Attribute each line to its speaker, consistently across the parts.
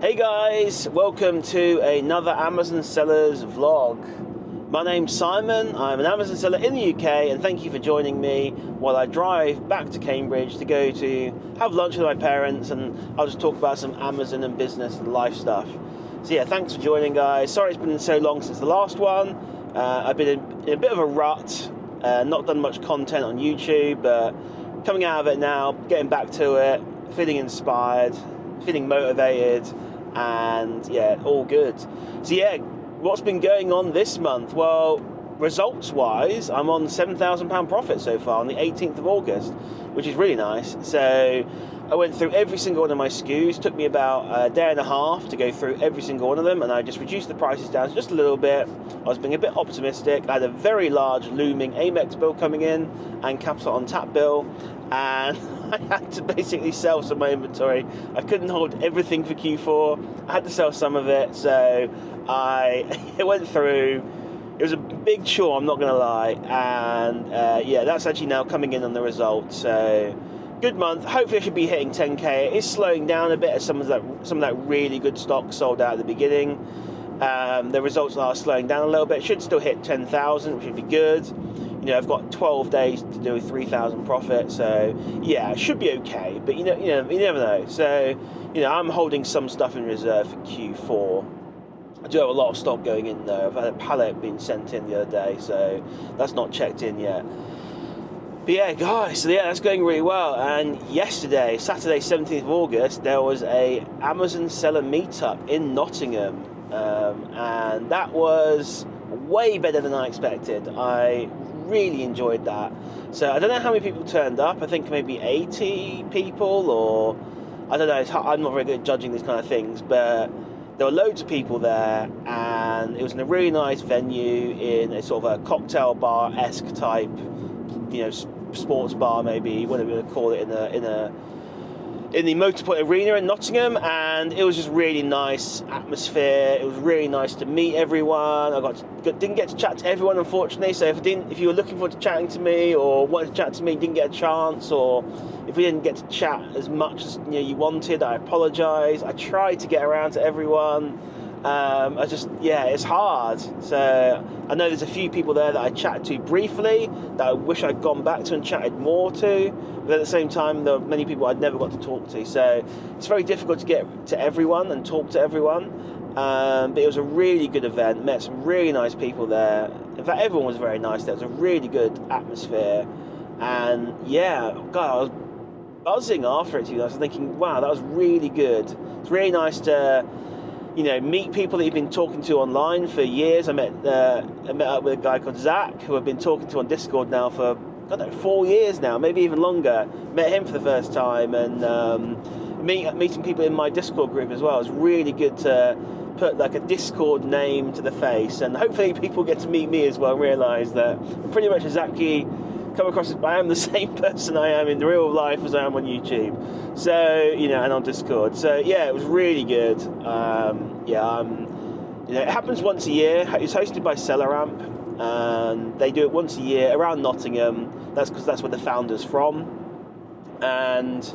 Speaker 1: Hey guys, welcome to another Amazon Sellers vlog. My name's Simon, I'm an Amazon seller in the UK, and thank you for joining me while I drive back to Cambridge to go to have lunch with my parents, and I'll just talk about some Amazon and business and life stuff. So yeah, thanks for joining guys. Sorry it's been so long since the last one. I've been in a bit of a rut, not done much content on YouTube, but coming out of it now, getting back to it, feeling inspired, feeling motivated, and yeah, all good. So yeah, what's been going on this month? Well, results wise, I'm on £7,000 profit so far on the 18th of August, which is really nice. So I went through every single one of my SKUs. Took me about a day and a half to go through every single one of them, and I just reduced the prices down just a little bit. I was being a bit optimistic. I had a very large looming Amex bill coming in and Capital on Tap bill, and I had to basically sell some of my inventory. I couldn't hold everything for Q4. I had to sell some of it, so I went through. It was a big chore, I'm not going to lie, and yeah, that's actually now coming in on the results. So good month. Hopefully, I should be hitting 10k. It is slowing down a bit as some of that really good stock sold out at the beginning. The results are slowing down a little bit. It should still hit 10,000, which would be good. You know, I've got 12 days to do 3,000 profit, so yeah, it should be okay. But you never know. So I'm holding some stuff in reserve for Q4. I do have a lot of stock going in though. I've had a pallet being sent in the other day, so that's not checked in yet. But yeah, guys, so yeah, that's going really well. And yesterday, Saturday, 17th of August, there was a Amazon seller meetup in Nottingham, and that was way better than I expected. I really enjoyed that. So I don't know how many people turned up. I think maybe 80 people, or I don't know. I'm not very good at judging these kind of things, but there were loads of people there, and it was in a really nice venue in a sort of a cocktail bar-esque type, sports bar maybe, whatever you want to call it, in the Motorpoint Arena in Nottingham, and it was just really nice atmosphere. It was really nice to meet everyone. Didn't get to chat to everyone, unfortunately, so if you were looking forward to chatting to me or wanted to chat to me, didn't get a chance, or if we didn't get to chat as much as you wanted, I apologise. I tried to get around to everyone. It's hard. So I know there's a few people there that I chatted to briefly that I wish I'd gone back to and chatted more to, but at the same time there were many people I'd never got to talk to, so it's very difficult to get to everyone and talk to everyone. But it was a really good event, met some really nice people there. In fact, everyone was very nice. There was a really good atmosphere, and yeah, God, I was buzzing after it too. I was thinking, wow, that was really good. It's really nice to meet people that you've been talking to online for years. I met up with a guy called Zach, who I've been talking to on Discord now for, 4 years now, maybe even longer. Met him for the first time, and meeting people in my Discord group as well. It's really good to put like a Discord name to the face, and hopefully people get to meet me as well and realise that I'm pretty much exactly come across as I am the same person I am in real life as I am on YouTube. So, and on Discord. So yeah, it was really good. It happens once a year. It's hosted by SellerAmp, and they do it once a year around Nottingham. That's because that's where the founder's from. And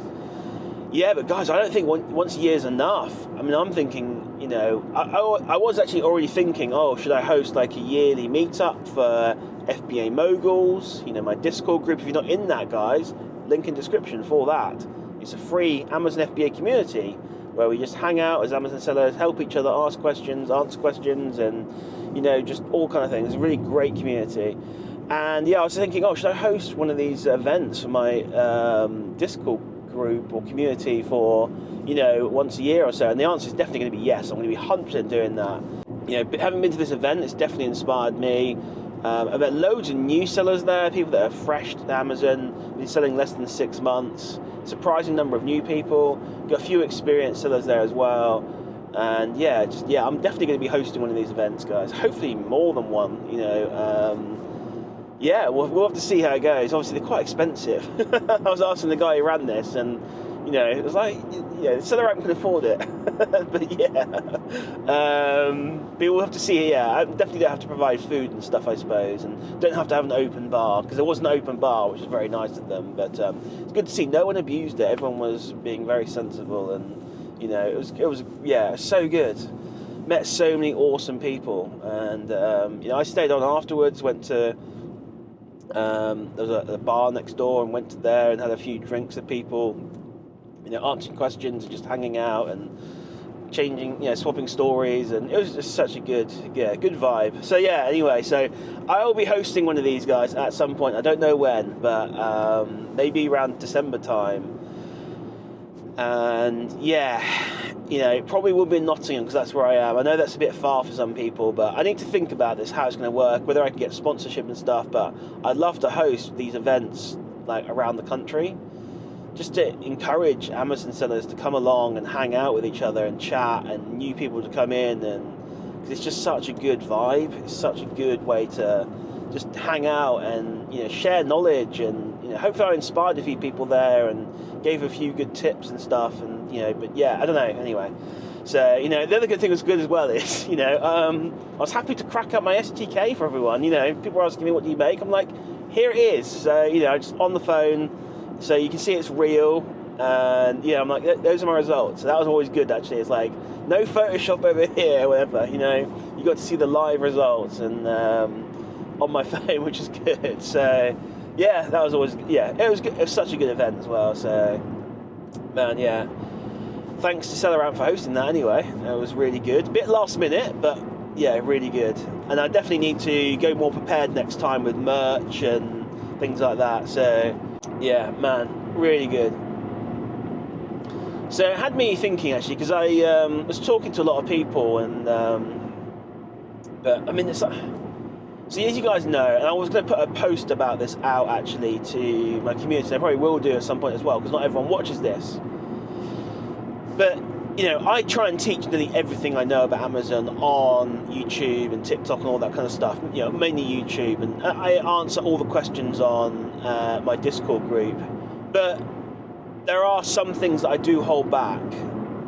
Speaker 1: yeah, but guys, I don't think once a year is enough. I mean, I'm thinking, I was actually already thinking, should I host like a yearly meetup for FBA moguls, my Discord group. If you're not in that, guys, link in description for that. It's a free Amazon FBA community where we just hang out as Amazon sellers, help each other, ask questions, answer questions, and just all kind of things. It's a really great community. And yeah, I was thinking, should I host one of these events for my Discord group or community for once a year or so? And the answer is definitely going to be yes. I'm going to be 100% doing that. Having been to this event, it's definitely inspired me. I've met loads of new sellers there, people that are fresh to Amazon, been selling less than 6 months. Surprising number of new people. Got a few experienced sellers there as well. And I'm definitely going to be hosting one of these events, guys. Hopefully more than one. We'll have to see how it goes. Obviously, they're quite expensive. I was asking the guy who ran this, and it was like, SellerAmp can afford it. But yeah, but we'll have to see. Yeah, I definitely don't have to provide food and stuff, I suppose, and don't have to have an open bar, because there was an open bar, which is very nice of them. But it's good to see no one abused it. Everyone was being very sensible, and You know, it was yeah, so good. Met so many awesome people, and you know, I stayed on afterwards. Went to there was a bar next door, and went to there and had a few drinks with people. You know, answering questions and just hanging out and changing, you know, swapping stories, and it was just such a good vibe. So yeah, anyway, so I will be hosting one of these guys at some point. I don't know when, but maybe around December time. And yeah, you know, it probably will be in Nottingham because that's where I am. I know that's a bit far for some people, but I need to think about this, how it's going to work, whether I can get sponsorship and stuff. But I'd love to host these events like around the country, just to encourage Amazon sellers to come along and hang out with each other and chat, and new people to come in, and cause it's just such a good vibe. It's such a good way to just hang out and, you know, share knowledge, and, you know, hopefully I inspired a few people there and gave a few good tips and stuff, and, you know, but yeah, I don't know, anyway. So, you know, the other good thing was good as well is, you know, I was happy to crack up my STK for everyone. You know, people were asking me, what do you make? I'm like, here it is. So, you know, just on the phone, so you can see it's real, and yeah, I'm like, those are my results. So that was always good, actually. It's like, no Photoshop over here, whatever, you know, you got to see the live results, and on my phone, which is good. So yeah, that was always, yeah, it was good. It was such a good event as well. So man, yeah, thanks to Selleramp for hosting that anyway. It was really good, a bit last minute, but yeah, really good. And I definitely need to go more prepared next time with merch and things like that. So yeah, man, really good. So it had me thinking, actually, because I was talking to a lot of people, and but I mean, it's like, so as you guys know, and I was going to put a post about this out actually to my community, and I probably will do at some point as well, because not everyone watches this. But, you know, I try and teach nearly everything I know about Amazon on YouTube and TikTok and all that kind of stuff, you know, mainly YouTube, and I answer all the questions on my Discord group. But there are some things that I do hold back.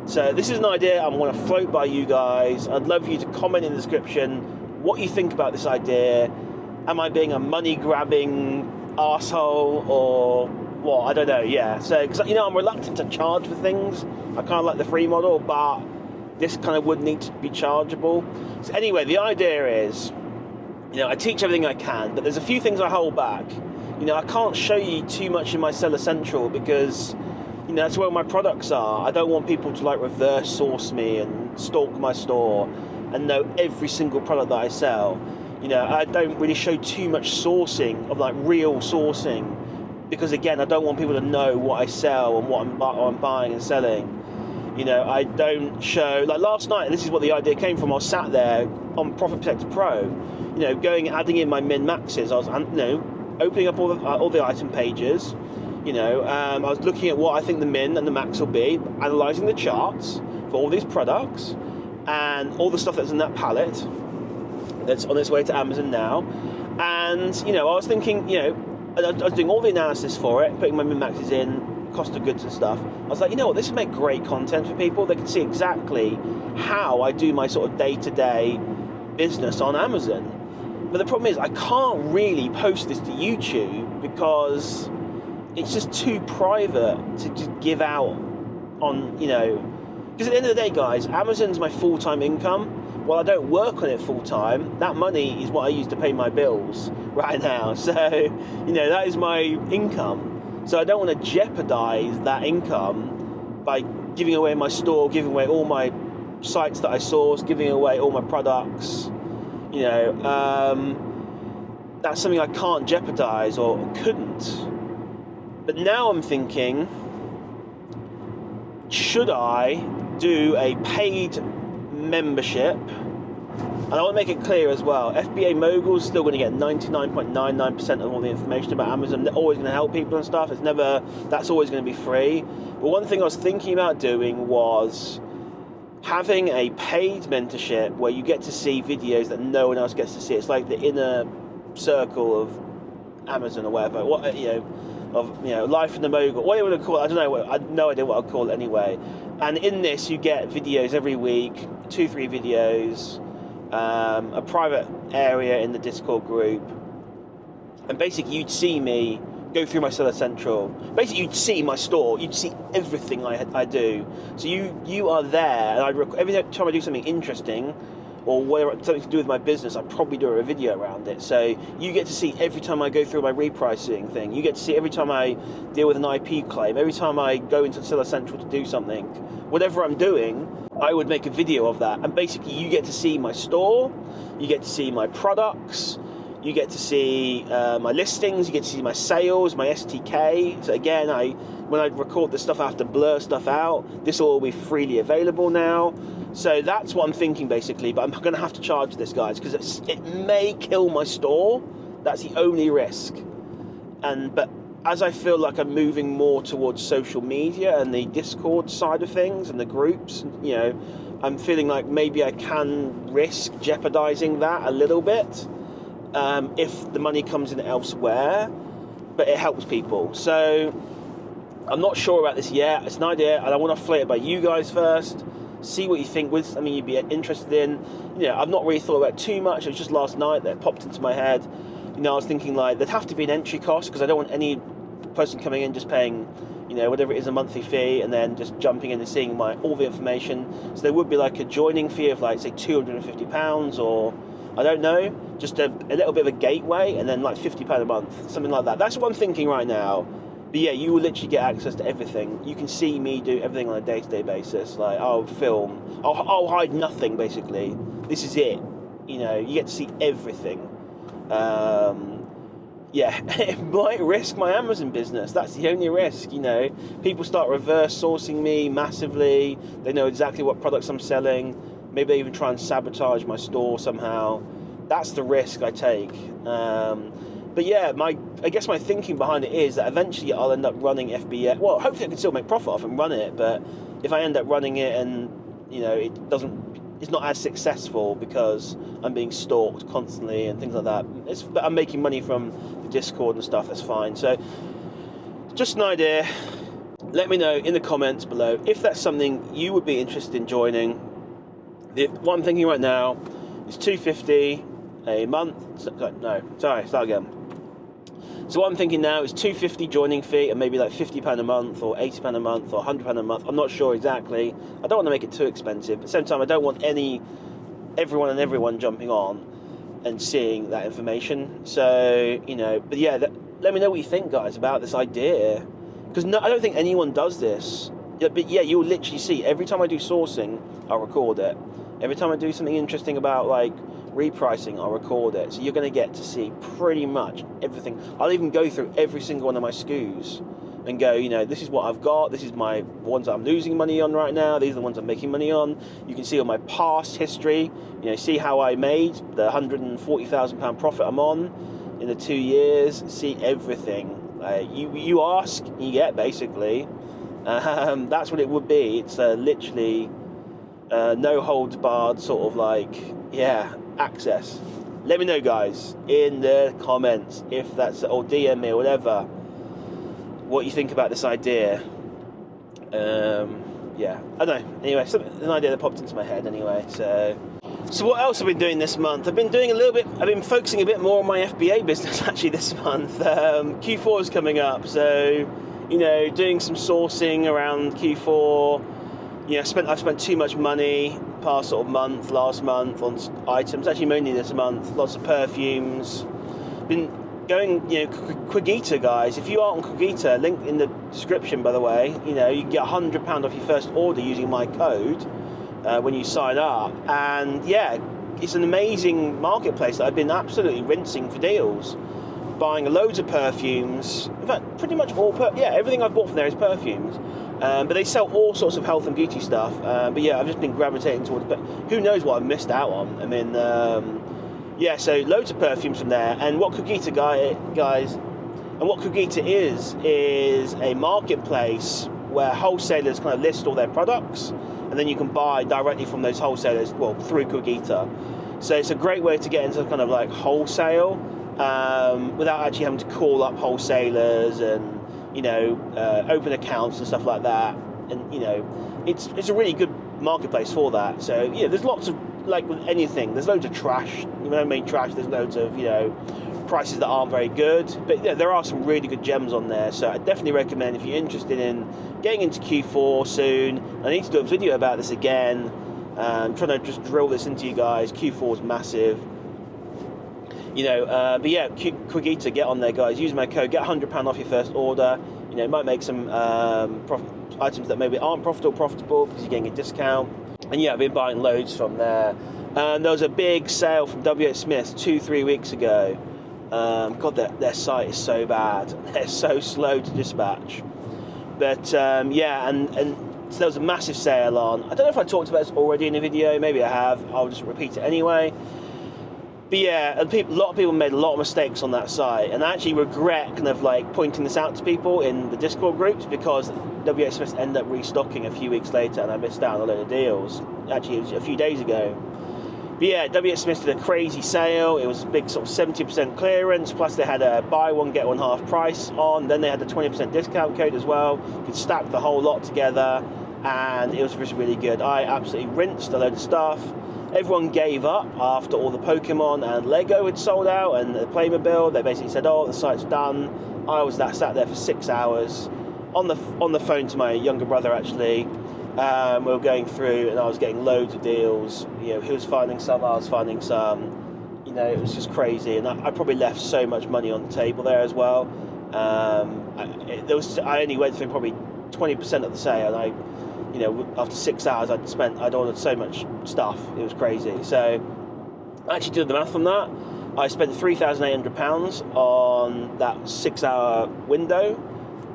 Speaker 1: So this is an idea I'm going to float by you guys. I'd love you to comment in the description what you think about this idea. Am I being a money-grabbing arsehole or what? I don't know, yeah. So, because, you know, I'm reluctant to charge for things. I kind of like the free model, but this kind of would need to be chargeable. So anyway, the idea is, you know, I teach everything I can, but there's a few things I hold back. You know, I can't show you too much in my Seller Central because, you know, that's where my products are. I don't want people to, like, reverse source me and stalk my store and know every single product that I sell. You know, I don't really show too much sourcing of, like, real sourcing, because again, I don't want people to know what I sell and what I'm buying and selling. You know, I don't show, like last night, and this is what the idea came from, I was sat there on Profit Protector Pro, you know, adding in my min maxes. I was, you know, opening up all the item pages. You know, I was looking at what I think the min and the max will be, analysing the charts for all these products and all the stuff that's in that pallet that's on its way to Amazon now. And, you know, I was thinking, you know, I was doing all the analysis for it, putting my min maxes in, cost of goods and stuff. I was like, you know what, this would make great content for people. They can see exactly how I do my sort of day-to-day business on Amazon. But the problem is I can't really post this to YouTube because it's just too private to just give out on, you know, because at the end of the day, guys, Amazon's my full-time income. While I don't work on it full-time, that money is what I use to pay my bills right now. So, you know, that is my income. So I don't want to jeopardize that income by giving away my store, giving away all my sites that I source, giving away all my products. You know, that's something I can't jeopardize or couldn't. But now I'm thinking, should I do a paid membership? And I want to make it clear as well, FBA Mogul's still going to get 99.99% of all the information about Amazon. They're always going to help people and stuff. That's always going to be free. But one thing I was thinking about doing was having a paid mentorship where you get to see videos that no one else gets to see. It's like the inner circle of Amazon or whatever. What, you know, of, you know, life in the mogul, what you want to call it, I don't know, I have no idea what I'll call it anyway. And in this you get videos every week, 2-3 videos, a private area in the Discord group, and basically you'd see me go through my Seller Central, basically you'd see my store, you'd see everything I do. So you are there, and every time I do something interesting, or whatever, something to do with my business, I probably do a video around it. So you get to see every time I go through my repricing thing. You get to see every time I deal with an IP claim, every time I go into Seller Central to do something. Whatever I'm doing, I would make a video of that. And basically you get to see my store, you get to see my products, you get to see my listings, you get to see my sales, my STK. So again, when I record this stuff, I have to blur stuff out. This will all be freely available now. So that's what I'm thinking basically, but I'm going to have to charge this, guys, because it may kill my store. That's the only risk. But as I feel like I'm moving more towards social media and the Discord side of things and the groups, you know, I'm feeling like maybe I can risk jeopardizing that a little bit if the money comes in elsewhere, but it helps people. So I'm not sure about this yet. It's an idea, and I want to float it by you guys first. See what you think with something you'd be interested in. You know, I've not really thought about it too much. It was just last night that it popped into my head. You know, I was thinking like there'd have to be an entry cost, because I don't want any person coming in just paying, you know, whatever it is, a monthly fee, and then just jumping in and seeing all the information. So there would be like a joining fee of like, say, £250, or I don't know, just a little bit of a gateway, and then like £50 a month, something like that. That's what I'm thinking right now. But yeah, you will literally get access to everything. You can see me do everything on a day-to-day basis. Like, I'll film. I'll hide nothing, basically. This is it. You know, you get to see everything. Yeah, it might risk my Amazon business. That's the only risk, you know. People start reverse sourcing me massively. They know exactly what products I'm selling. Maybe they even try and sabotage my store somehow. That's the risk I take. But yeah, I guess my thinking behind it is that eventually I'll end up running FBA. Well, hopefully I can still make profit off and run it, but if I end up running it and, you know, it's not as successful because I'm being stalked constantly and things like that. But I'm making money from the Discord and stuff, that's fine. So, just an idea. Let me know in the comments below if that's something you would be interested in joining. What I'm thinking right now is $250 a month. Start again. So what I'm thinking now is $250 joining fee, and maybe like £50 a month, or £80 a month, or £100 a month. I'm not sure exactly. I don't want to make it too expensive, but at the same time, I don't want everyone jumping on and seeing that information. So, you know, but yeah, let me know what you think, guys, about this idea, because I don't think anyone does this. But yeah, you'll literally see every time I do sourcing, I'll record it. Every time I do something interesting about like repricing, I'll record it. So you're going to get to see pretty much everything. I'll even go through every single one of my SKUs and go, you know, this is what I've got, this is my ones that I'm losing money on right now, these are the ones I'm making money on. You can see all my past history, you know, see how I made the £140,000 profit I'm on in the 2 years, see everything. You ask, you get, basically. That's what it would be. It's literally no holds barred sort of like, yeah, access. Let me know, guys, in the comments if that's, or DM me or whatever, what you think about this idea. Yeah, I don't know. Anyway, an idea that popped into my head anyway. So what else have I been doing this month? I've been focusing a bit more on my FBA business actually this month. Q4 is coming up, so, you know, doing some sourcing around Q4. You know, I've spent too much money past sort of last month on items, actually mainly this month, lots of perfumes. Been going, you know, Quigita, guys. If you are on Quigita, link in the description, by the way, you know, you can get £100 off your first order using my code when you sign up. And yeah, it's an amazing marketplace that I've been absolutely rinsing for deals. Buying loads of perfumes. In fact, pretty much everything I've bought from there is perfumes. But they sell all sorts of health and beauty stuff. But yeah, I've just been gravitating towards. But who knows what I've missed out on? I mean, yeah. So loads of perfumes from there. And what Quigita, guys, and what Quigita is a marketplace where wholesalers kind of list all their products, and then you can buy directly from those wholesalers. Well, through Quigita. So it's a great way to get into kind of like wholesale without actually having to call up wholesalers and, you know, open accounts and stuff like that. And, you know, it's a really good marketplace for that. So yeah, there's lots of, like with anything, there's loads of trash. You know, I mean, trash. There's loads of, you know, prices that aren't very good, but yeah, there are some really good gems on there. So I definitely recommend, if you're interested in getting into Q4 soon. I need to do a video about this again. I'm trying to just drill this into you guys. Q4 is massive. But yeah, Qigita, get on there, guys. Use my code, get £100 off your first order. It might make some items that maybe aren't profitable because you're getting a discount. And yeah, I've been buying loads from there. There was a big sale from WH Smith 2-3 weeks ago. God, their site is so bad. They're so slow to dispatch. But yeah, and so there was a massive sale on. I don't know if I talked about this already in a video. Maybe I have. I'll just repeat it anyway. But yeah, a lot of people made a lot of mistakes on that site, and I actually regret kind of like pointing this out to people in the Discord groups, because WH Smith ended up restocking a few weeks later, and I missed out on a load of deals. Actually, it was a few days ago. But yeah, WH Smith did a crazy sale. It was a big sort of 70% clearance, plus they had a buy one get one half price on. Then they had the 20% discount code as well. You could stack the whole lot together, and it was just really good. I absolutely rinsed a load of stuff. Everyone gave up after all the Pokemon and Lego had sold out, and the Playmobil. They basically said, "Oh, the site's done." I was sat there for 6 hours on the phone to my younger brother. Actually, we were going through, and I was getting loads of deals. He was finding some, I was finding some. It was just crazy, and I probably left so much money on the table there as well. I only went through probably 20% of the sale, and after 6 hours I'd ordered so much stuff, it was crazy. So I actually did the math on that. I spent £3,800 on that 6 hour window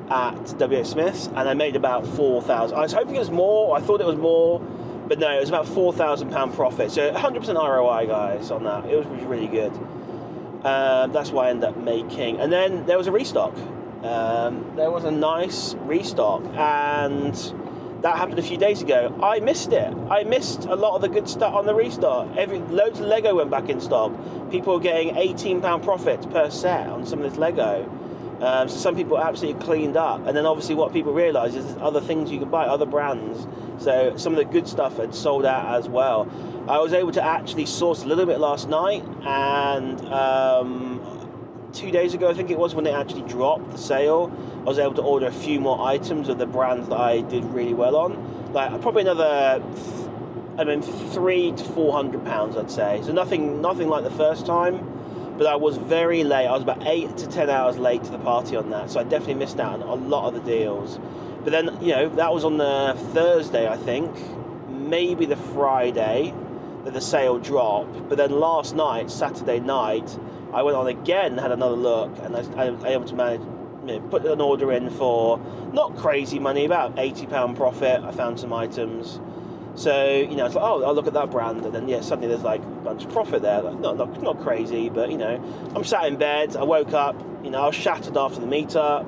Speaker 1: at WH Smith's, and I made about £4,000. I was hoping it was more, I thought it was more, but no, it was about £4,000 profit. So 100% ROI, guys, on that. It was really good. That's what I ended up making. And then there was a restock. There was a nice restock, and that happened a few days ago. I missed it. I missed a lot of the good stuff on the restock. Loads of Lego went back in stock. People were getting £18 profits per set on some of this Lego. So some people absolutely cleaned up. And then obviously what people realise is there's other things you can buy, other brands. So some of the good stuff had sold out as well. I was able to actually source a little bit last night, and 2 days ago, I think it was, when it actually dropped the sale, I was able to order a few more items of the brands that I did really well on. Like probably another, £300 to £400, I'd say. So nothing like the first time, but I was very late. I was about 8 to 10 hours late to the party on that, so I definitely missed out on a lot of the deals. But then, that was on the Thursday, I think, maybe the Friday, that the sale dropped. But then last night, Saturday night, I went on again and had another look, and I was able to manage, put an order in for not crazy money, about £80 profit. I found some items. So, it's like, oh, I'll look at that brand, and then, suddenly there's like a bunch of profit there. Like, not crazy, but, I'm sat in bed, I woke up, I was shattered after the meetup,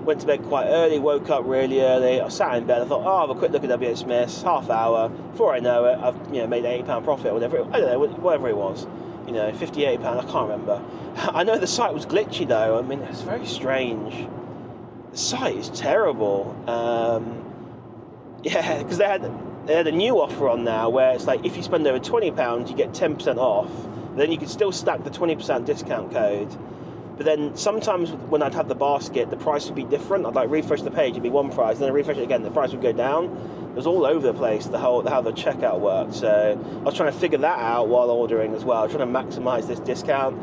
Speaker 1: went to bed quite early, woke up really early, I sat in bed, I thought, oh, I'll have a quick look at WH Smith's, half hour, before I know it, I've, made £80 profit, or whatever, I don't know, whatever it was. £58, I can't remember. I know the site was glitchy though. It's very strange. The site is terrible. Because they had a new offer on now where it's like, if you spend over £20, you get 10% off. Then you could still stack the 20% discount code. But then sometimes when I'd have the basket, the price would be different. I'd like refresh the page, it'd be one price, then I refresh it again, the price would go down. It was all over the place, how the checkout worked. So I was trying to figure that out while ordering as well, trying to maximise this discount.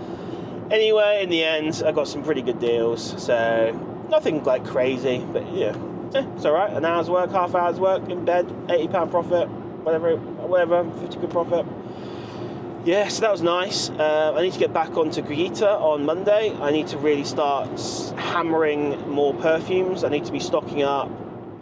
Speaker 1: Anyway, in the end, I got some pretty good deals. So nothing like crazy, but it's alright. An hour's work, half hour's work, in bed, £80 profit, whatever, 50 quid profit. Yeah, so that was nice. I need to get back onto Qigita on Monday. I need to really start hammering more perfumes. I need to be stocking up,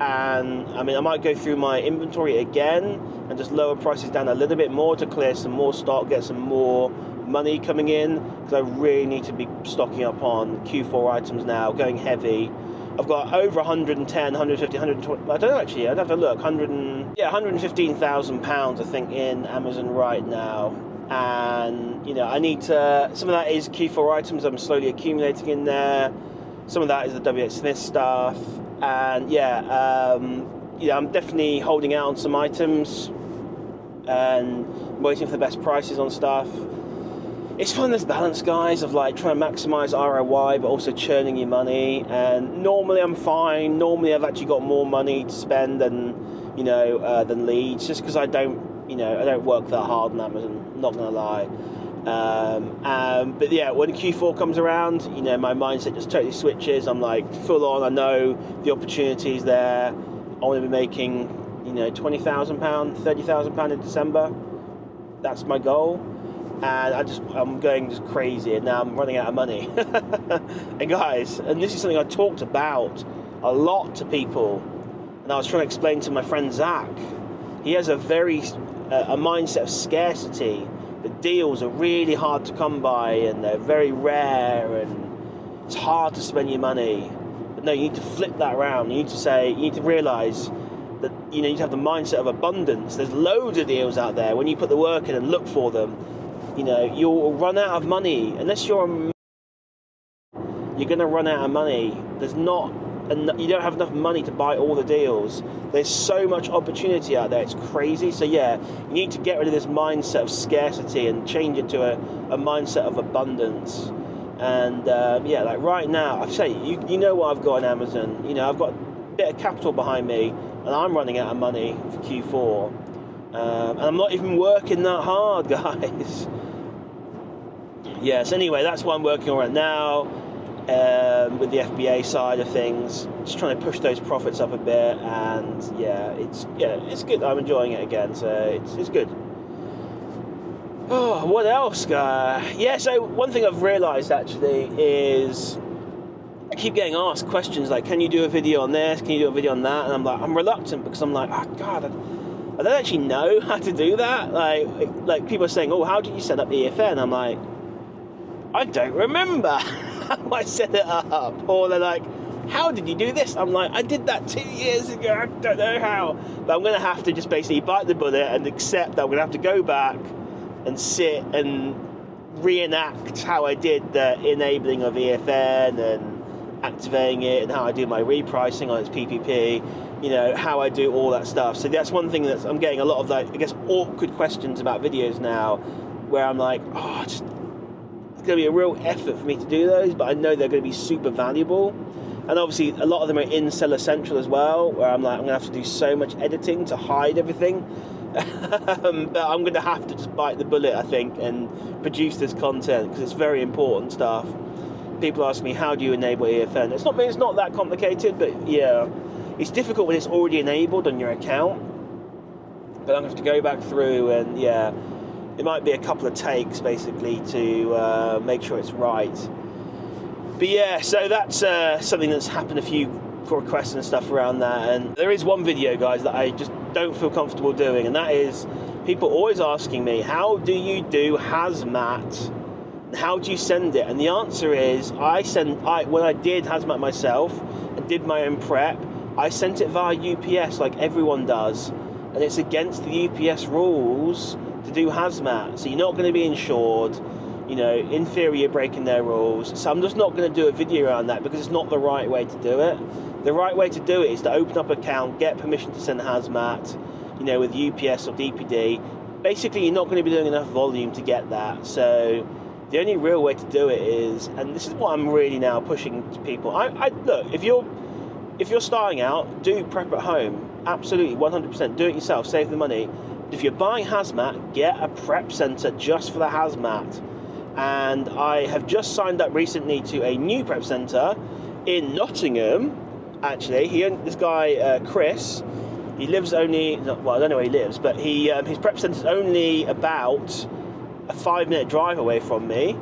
Speaker 1: and I might go through my inventory again and just lower prices down a little bit more to clear some more stock, get some more money coming in, because I really need to be stocking up on Q4 items now, going heavy. I've got over 110, 150, 120, I don't know actually, I'd have to look, £115,000 I think in Amazon right now. And I need to, some of that is Q4 items I'm slowly accumulating in there, some of that is the WH Smith stuff, and I'm definitely holding out on some items and waiting for the best prices on stuff. it's finding this balance, guys, of like trying to maximise ROI but also churning your money. And normally I'm fine. Normally I've actually got more money to spend than, you know, than leads, just because I don't, you know, I don't work that hard on Amazon, not gonna lie. But yeah, when Q4 comes around, you know, my mindset just totally switches. I'm like full on. I know the opportunity's there. I want to be making, you know, £20,000, £30,000 in December. That's my goal. And I'm going just crazy, and now I'm running out of money. And guys, and this is something I talked about a lot to people, and I was trying to explain to my friend Zach. He has a mindset of scarcity. The deals are really hard to come by, and they're very rare, and it's hard to spend your money. But no, you need to flip that around. You need to realise that, you know, you need to have the mindset of abundance. There's loads of deals out there. When you put the work in and look for them, you know, you'll run out of money. Unless you're going to run out of money. You don't have enough money to buy all the deals. There's so much opportunity out there, it's crazy. So yeah, you need to get rid of this mindset of scarcity and change it to a mindset of abundance. And yeah, like right now, I've said, you know what I've got on Amazon. You know, I've got a bit of capital behind me, and I'm running out of money for Q4. And I'm not even working that hard, guys. Yes, anyway, that's what I'm working on right now, with the FBA side of things. Just trying to push those profits up a bit, and yeah, it's good. I'm enjoying it again, so it's good. Oh, what else, guys? Yeah, so one thing I've realised actually is I keep getting asked questions like, can you do a video on this? Can you do a video on that? And I'm reluctant, because I'm like, oh God, I don't actually know how to do that. Like people are saying, oh, how did you set up the EFN? I'm like, I don't remember how I set it up. Or they're like, how did you do this? I'm like, I did that 2 years ago. I don't know how. But I'm going to have to just basically bite the bullet and accept that I'm going to have to go back and sit and reenact how I did the enabling of EFN and activating it, and how I do my repricing on its PPP. You know, how I do all that stuff. So that's one thing that I'm getting a lot of, like, I guess, awkward questions about videos now, where I'm like, oh, it's going to be a real effort for me to do those, but I know they're going to be super valuable. And obviously a lot of them are in Seller Central as well, where I'm like, I'm going to have to do so much editing to hide everything. But I'm going to have to just bite the bullet, I think, and produce this content, because it's very important stuff. People ask me, how do you enable EFN? It's not that complicated, but yeah, it's difficult when it's already enabled on your account. But I'm going to have to go back through, and yeah, it might be a couple of takes basically to make sure it's right. But yeah, so that's something that's happened, a few requests and stuff around that. And there is one video, guys, that I just don't feel comfortable doing, and that is people always asking me, how do you do hazmat? How do you send it? And the answer is, when I did hazmat myself and did my own prep, I sent it via UPS like everyone does, and it's against the UPS rules to do hazmat, so you're not going to be insured. You know, in theory you're breaking their rules, so I'm just not going to do a video around that, because it's not the right way to do it. The right way to do it is to open up an account, get permission to send hazmat, you know, with UPS or DPD. Basically, you're not going to be doing enough volume to get that, so the only real way to do it is, and this is what I'm really now pushing to people, I look, if you're starting out, do prep at home, absolutely, 100%, do it yourself, save the money. But if you're buying hazmat, get a prep centre just for the hazmat. And I have just signed up recently to a new prep centre in Nottingham, actually. This guy, Chris, he lives only, well, I don't know where he lives, but his prep centre's only about a 5-minute drive away from me,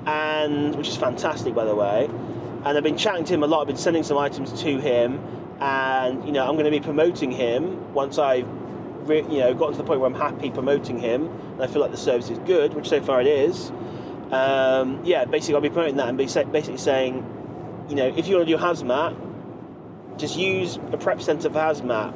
Speaker 1: and which is fantastic, by the way. And I've been chatting to him a lot. I've been sending some items to him, and you know, I'm going to be promoting him once I've gotten to the point where I'm happy promoting him, and I feel like the service is good, which so far it is. Basically I'll be promoting that and basically saying, you know, if you want to do hazmat, just use a prep centre for hazmat.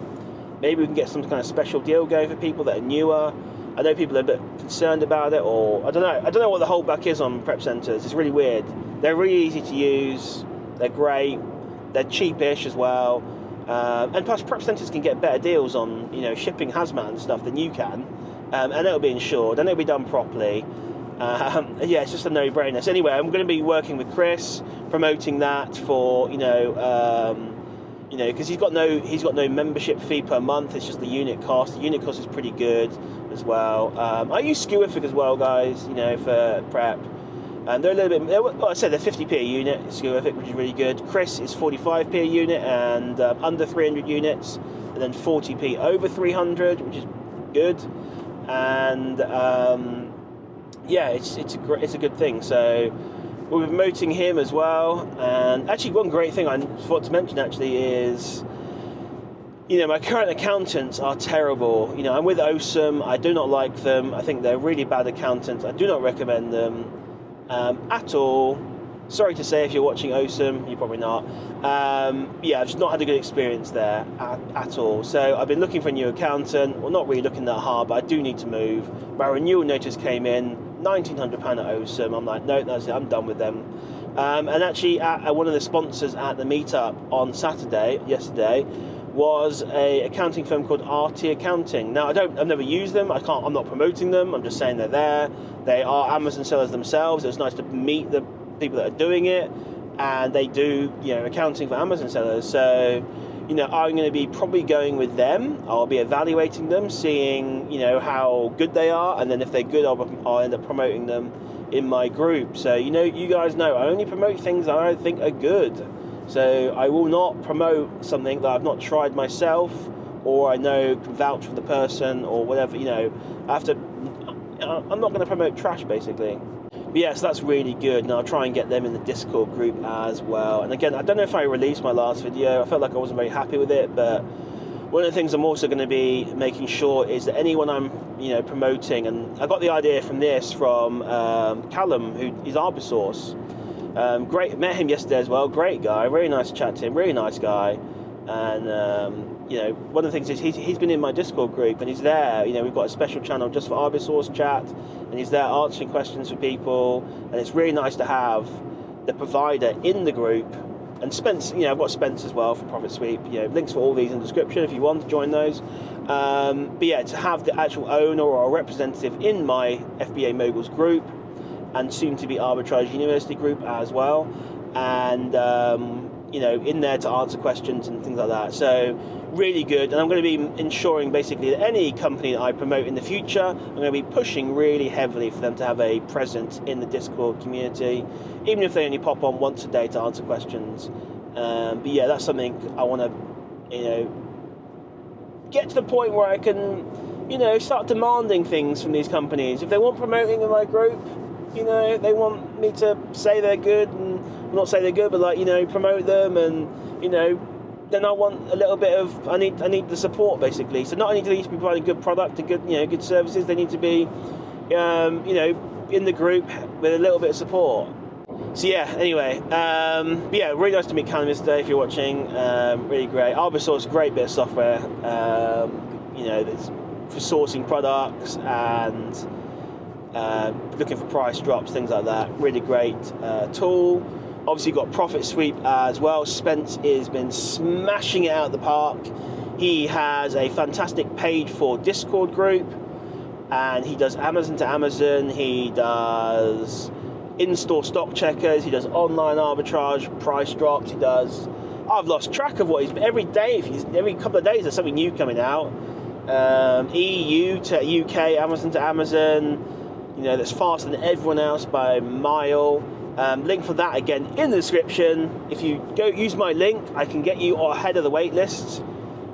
Speaker 1: Maybe we can get some kind of special deal going for people that are newer. I know people are a bit concerned about it, or I don't know what the holdback is on prep centres. It's really weird. They're really easy to use, they're great, they're cheapish as well, and plus prep centres can get better deals on, you know, shipping hazmat and stuff than you can, and it'll be insured and it'll be done properly. Yeah, it's just a no-brainer. So anyway, I'm going to be working with Chris, promoting that for because he's got no membership fee per month. It's just the unit cost. The unit cost is pretty good as well. I use Skewific as well, guys. For prep, and they're a little bit. Well, I said they're 50p a unit, Skewific, which is really good. Chris is 45p a unit, and under 300 units, and then 40p over 300, which is good. And it's a good thing. So we'll be promoting him as well. And actually, one great thing I forgot to mention is, my current accountants are terrible. I'm with Osum. I do not like them. I think they're really bad accountants. I do not recommend them at all. Sorry to say, if you're watching Osum, you're probably not. I've just not had a good experience there at all. So I've been looking for a new accountant. Well, not really looking that hard, but I do need to move. My renewal notice came in, £1,900 at Osum. I'm like, no, that's it. I'm done with them. And actually, at one of the sponsors at the meetup on yesterday, was a accounting firm called RT Accounting. Now, I've never used them. I'm not promoting them. I'm just saying they're there. They are Amazon sellers themselves. It was nice to meet the people that are doing it, and they do accounting for Amazon sellers. So I'm going to be probably going with them. I'll be evaluating them, seeing how good they are, and then if they're good, I'll end up promoting them in my group. So you guys know I only promote things that I think are good. So I will not promote something that I've not tried myself, or I know can vouch for the person, or whatever. I'm not going to promote trash, basically. But yeah, so that's really good, and I'll try and get them in the Discord group as well. And again, I don't know if I released my last video. I felt like I wasn't very happy with it, but one of the things I'm also going to be making sure is that anyone I'm promoting, and I got the idea from Callum, who is Arborsource. Great, met him yesterday as well. Great guy, really nice to chat to him. Really nice guy, and one of the things is he's been in my Discord group, and he's there. We've got a special channel just for Arborsource chat, and he's there answering questions for people. And it's really nice to have the provider in the group. And Spence, I've got Spence as well from Profit Sweep. Links for all these in the description if you want to join those. But yeah, to have the actual owner or a representative in my FBA Moguls group, and soon to be Arbitrage University group as well, and in there to answer questions and things like that. So really good. And I'm going to be ensuring basically that any company that I promote in the future, I'm going to be pushing really heavily for them to have a presence in the Discord community, even if they only pop on once a day to answer questions. But yeah, that's something I want to get to the point where I can start demanding things from these companies. If they want promoting in my group, they want me to say they're good, and not say they're good, but promote them, and then I want a little bit of I need the support, basically. So not only do they need to be providing good product and good services, they need to be in the group with a little bit of support. So yeah, anyway, really nice to meet Callum yesterday. If you're watching, really great. Arborsource, great bit of software. It's for sourcing products and looking for price drops, things like that. Really great tool. Obviously, got Profit Sweep as well. Spence has been smashing it out of the park. He has a fantastic paid for Discord group, and he does Amazon to Amazon. He does in-store stock checkers. He does online arbitrage, price drops. I've lost track of what he's every couple of days there's something new coming out. EU to UK, Amazon to Amazon. That's faster than everyone else by a mile. Link for that again in the description. If you go use my link, I can get you ahead of the wait list,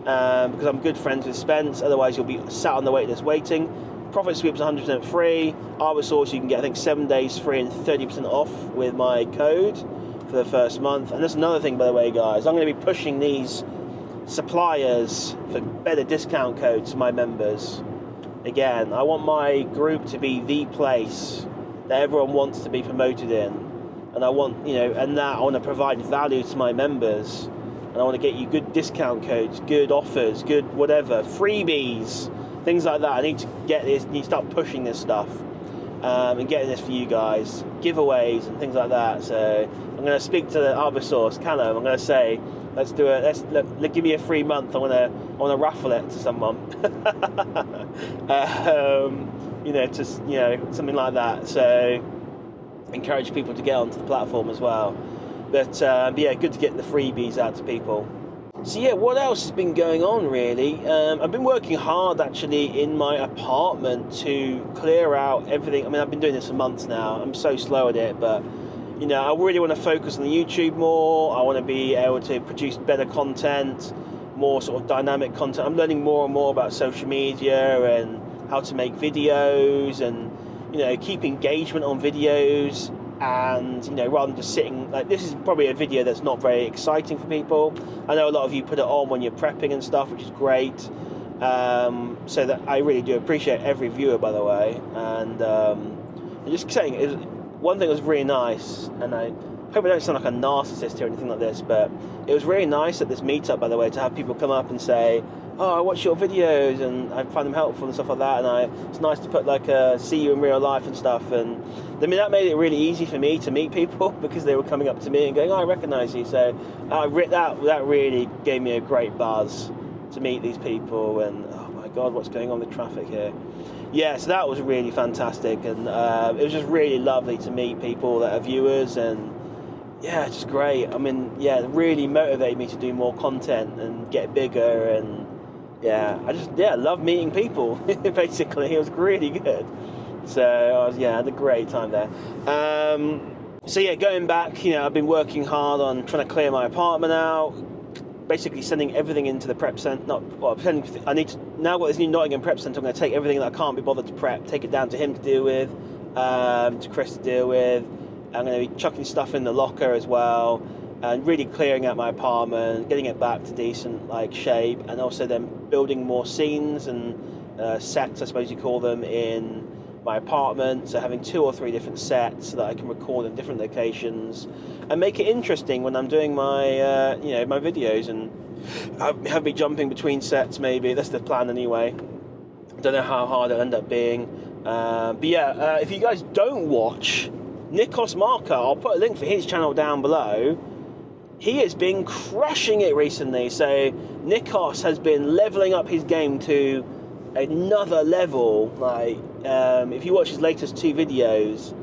Speaker 1: because I'm good friends with Spence. Otherwise, you'll be sat on the wait list waiting. Profit Sweep's 100% free. Arborsource, you can get, I think, 7 days free and 30% off with my code for the first month. And that's another thing, by the way, guys. I'm going to be pushing these suppliers for better discount codes to my members. Again, I want my group to be the place that everyone wants to be promoted in. And I want, I want to provide value to my members. And I want to get you good discount codes, good offers, good whatever, freebies, things like that. I need to get this, need to start pushing this stuff and getting this for you guys, giveaways and things like that. So I'm going to speak to the Arborsource, Callum. I'm going to say, let's do it. Give me a free month. I want to raffle it to someone. something like that. So encourage people to get onto the platform as well. But yeah, good to get the freebies out to people. So yeah, what else has been going on really? I've been working hard actually in my apartment to clear out everything. I mean, I've been doing this for months now. I'm so slow at it, but I really want to focus on the YouTube more. I want to be able to produce better content, more sort of dynamic content. I'm learning more and more about social media and how to make videos and, keep engagement on videos. And, rather than just sitting, like, this is probably a video that's not very exciting for people. I know a lot of you put it on when you're prepping and stuff, which is great. So that I really do appreciate every viewer, by the way. And I'm just saying, one thing that was really nice, and I hope I don't sound like a narcissist or anything like this, but it was really nice at this meetup, by the way, to have people come up and say, oh, I watch your videos and I find them helpful and stuff like that, and it's nice to put see you in real life and stuff. And I mean, that made it really easy for me to meet people because they were coming up to me and going, oh, I recognise you. So that really gave me a great buzz to meet these people. And oh my God, what's going on with traffic here? Yeah, so that was really fantastic, and it was just really lovely to meet people that are viewers, and yeah, just great. I mean, yeah, it really motivated me to do more content and get bigger, and yeah, I love meeting people. Basically, it was really good. So I had a great time there. So yeah, going back, I've been working hard on trying to clear my apartment out. Basically sending everything into the prep centre. I need to, now got this new Nottingham prep centre, I'm going to take everything that I can't be bothered to prep, take it down to him to deal with, to Chris to deal with. I'm going to be chucking stuff in the locker as well, and really clearing out my apartment, getting it back to decent shape, and also then building more scenes and sets, I suppose you call them, in my apartment. So having 2 or 3 different sets so that I can record in different locations and make it interesting when I'm doing my my videos, and have me jumping between sets. Maybe that's the plan anyway. Don't know how hard it'll end up being, but yeah, if you guys don't watch Nikos Marka, I'll put a link for his channel down below. He has been crushing it recently. So Nikos has been leveling up his game to another level. If you watch his latest 2 videos,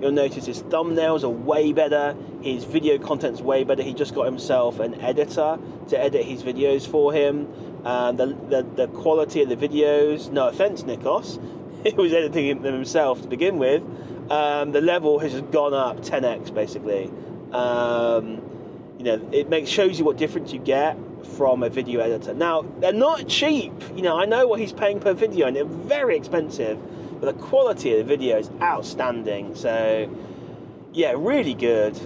Speaker 1: you'll notice his thumbnails are way better, his video content's way better. He just got himself an editor to edit his videos for him. The quality of the videos, no offense Nikos, he was editing them himself to begin with. The level has just gone up 10x basically. It shows you what difference you get from a video editor. Now, they're not cheap. I know what he's paying per video, and they're very expensive, but the quality of the video is outstanding. So, yeah, really good.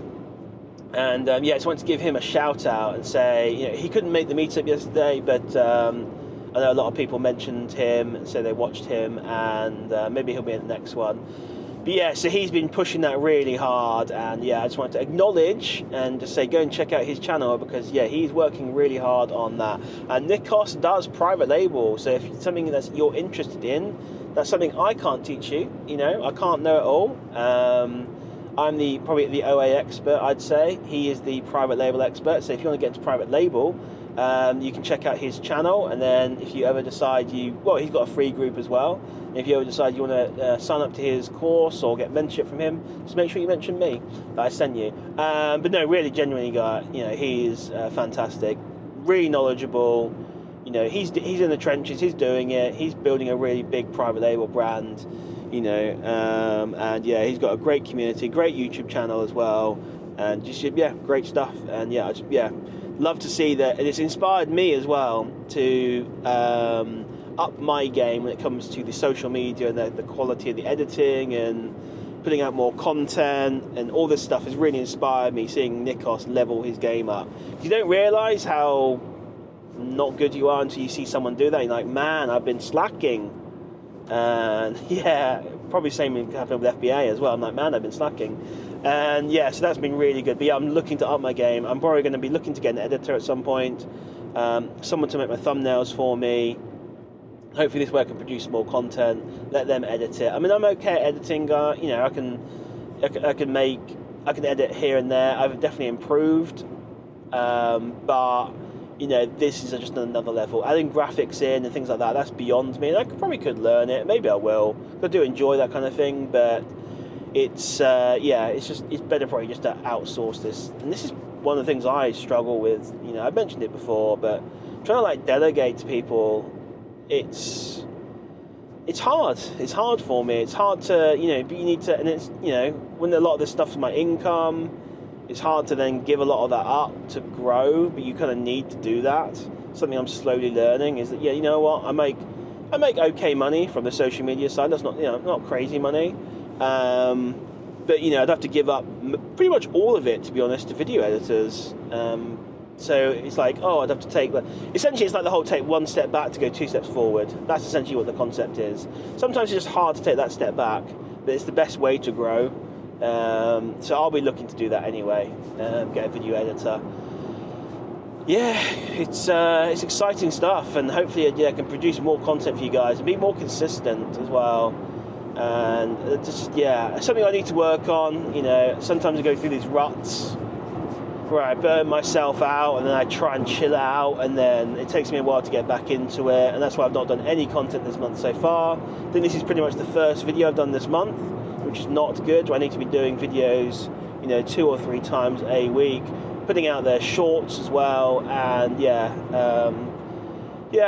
Speaker 1: And, I just wanted to give him a shout out and say, he couldn't make the meetup yesterday, but I know a lot of people mentioned him and said they watched him, and maybe he'll be in the next one. But yeah, so he's been pushing that really hard, and yeah, I just wanted to acknowledge and just say go and check out his channel, because yeah, he's working really hard on that. And Nikos does private label, so if it's something that you're interested in, that's something I can't teach you. I can't know it all. I'm probably the OA expert, I'd say. He is the private label expert. So if you want to get into private label, you can check out his channel, and then if you ever decide he's got a free group as well. If you ever decide you want to sign up to his course or get mentorship from him, just make sure you mention me that I sent you. But no, really, genuinely, guy, he is fantastic, really knowledgeable. He's in the trenches, he's doing it, he's building a really big private label brand. And yeah, he's got a great community, great YouTube channel as well, and just great stuff. And yeah, love to see that. And it's inspired me as well to up my game when it comes to the social media and the quality of the editing and putting out more content, and all this stuff has really inspired me, seeing Nikos level his game up. You don't realise how not good you are until you see someone do that. You're like, man, I've been slacking. And yeah, probably same happened with FBA as well. I'm like, man, I've been slacking. And yeah, so that's been really good. But yeah, I'm looking to up my game. I'm probably going to be looking to get an editor at some point, someone to make my thumbnails for me. Hopefully this way I can produce more content, let them edit it. I mean, I'm okay at editing, I can edit here and there. I've definitely improved, but you know, this is just another level. Adding graphics in and things like that, that's beyond me. And I probably could learn it. Maybe I will. I do enjoy that kind of thing, but it's it's better probably just to outsource this. And this is one of the things I struggle with. You know, I've mentioned it before, but trying to like delegate to people, it's hard. It's hard for me. It's hard to, you know, but you need to, and it's, you know, when a lot of this stuff's my income, it's hard to then give a lot of that up to grow, but you kind of need to do that. Something I'm slowly learning is that, yeah, you know what, I make okay money from the social media side. That's not, you know, not crazy money. But, you know, I'd have to give up pretty much all of it, to be honest, to video editors. So it's like, oh, I'd have to take... Essentially, it's like the whole take one step back to go 2 steps forward. That's essentially what the concept is. Sometimes it's just hard to take that step back, but it's the best way to grow. So I'll be looking to do that anyway, get a video editor. Yeah, it's exciting stuff, and hopefully I can produce more content for you guys and be more consistent as well. And just, yeah, something I need to work on. You know, sometimes I go through these ruts where I burn myself out and then I try and chill out, and then it takes me a while to get back into it, and that's why I've not done any content this month so far. I think this is pretty much the first video I've done this month, which is not good. I need to be doing videos, you know, 2 or 3 times a week, putting out their shorts as well, and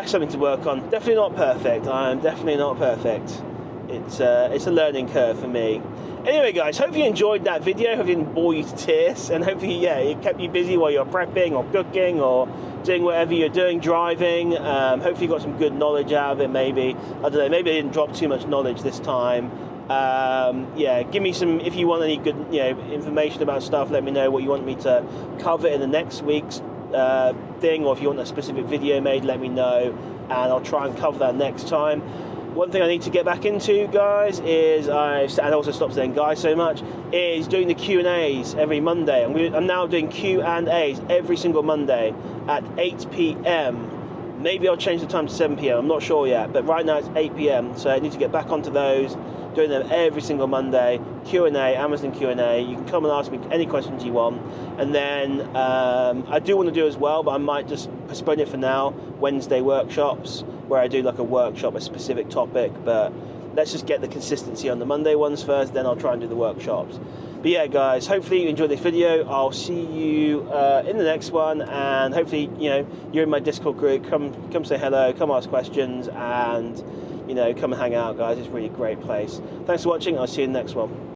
Speaker 1: something to work on. Definitely not perfect. I'm definitely not perfect. It's a learning curve for me. Anyway, guys, hope you enjoyed that video. Hope it didn't bore you to tears, and hopefully, yeah, it kept you busy while you're prepping or cooking or doing whatever you're doing, driving. Hopefully you got some good knowledge out of it, maybe. I don't know, maybe I didn't drop too much knowledge this time. Give me some, if you want any good, you know, information about stuff, let me know what you want me to cover in the next week's thing, or if you want a specific video made, let me know, and I'll try and cover that next time. One thing I need to get back into, guys, is, and also stop saying guys so much, is doing the Q&As every Monday. I'm now doing Q&As every single Monday at 8 p.m. Maybe I'll change the time to 7 p.m. I'm not sure yet, but right now it's 8 p.m. So I need to get back onto those, doing them every single Monday. Q&A, Amazon Q&A. You can come and ask me any questions you want. And then I do want to do as well, but I might just postpone it for now, Wednesday workshops, where I do like a workshop, a specific topic. But let's just get the consistency on the Monday ones first, then I'll try and do the workshops. But yeah, guys, hopefully you enjoyed this video. I'll see you in the next one, and hopefully, you know, you're in my Discord group. Come say hello, come ask questions, and, you know, come and hang out, guys. It's a really great place. Thanks for watching. I'll see you in the next one.